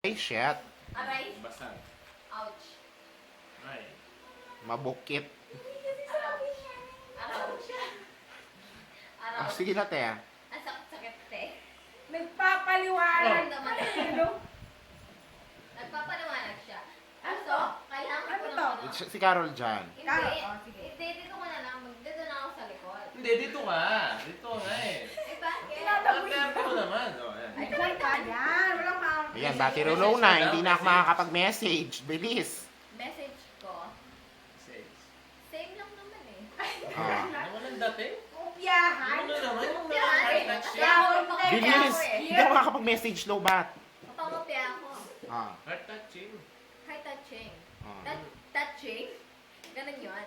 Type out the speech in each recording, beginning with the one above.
Ay, shit. Aray. Basag. Ouch. Ay. Mabukit. Ouch. Ouch. Ah, Ouch. sige na, te. Ang sakit-sakit, te. Nagpapaliwanag Ano naman? Nagpapaliwanag siya. So, kailangan ko Ano ng to? Si Carol dyan. Hindi. Carol, oh, sige. Hindi, dito ko na lang. Dito na ako sa likod. Hindi, dito nga. Dito nga eh. Eh, bakit? Arte mo naman. Oh, ayan. Ay, kung ka yan. Walang Ayan, battery low na. Hindi na ako makakapag-message. Bilis. Message ko. Six. Same lang naman eh. Ah. Nawalan dati? Kopyahan. Ano naman? Yung Yan. touch Kaya yan. ako papamapya Bilis. ako eh. Hindi ako makakapag-message low bat. Papamapya ako. Ah. Heart touching. Heart touching. Ah. Touching? Ganun yun.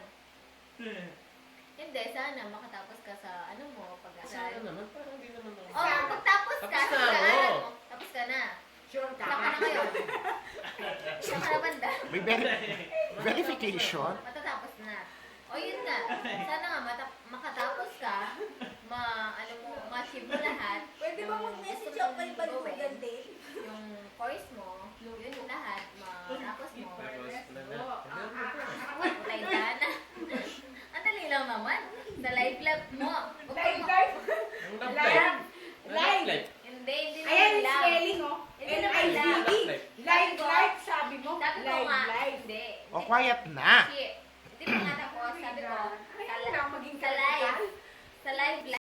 Hindi, sana makatapos ka sa ano mo, Sana pag-aaral. naman. Parang hindi naman ako. Oo, pagtapos ka Tapos sa na ako. pag-aaral mo, tapos ka na. Sure ka. Saka na kayo. Saka na banda. May verification. Matatapos na. O yun na. Sana nga makatapos ka, ano mo, ma-achieve mo lahat. Pwede ba Yung mag-message gusto ako kay mong Balibugan gawin. din? Yung course mo, yun lahat, matapos mo. Tapos, Kulay na. Ang dali lang naman. Sa live lab mo. Huwag Live, kang- live. Ang love Live. life. Live. Life. Hindi, hindi Ayan, naman yung lang. spelling, oh. Hindi naman lang. L-I-V-E. Live, live, sabi mo. Sabi ko Live, nga, live. hindi. O, quiet na. Hindi pa nga tapos, sabi ko, Ayaw lang maging sa live, kapital. sa live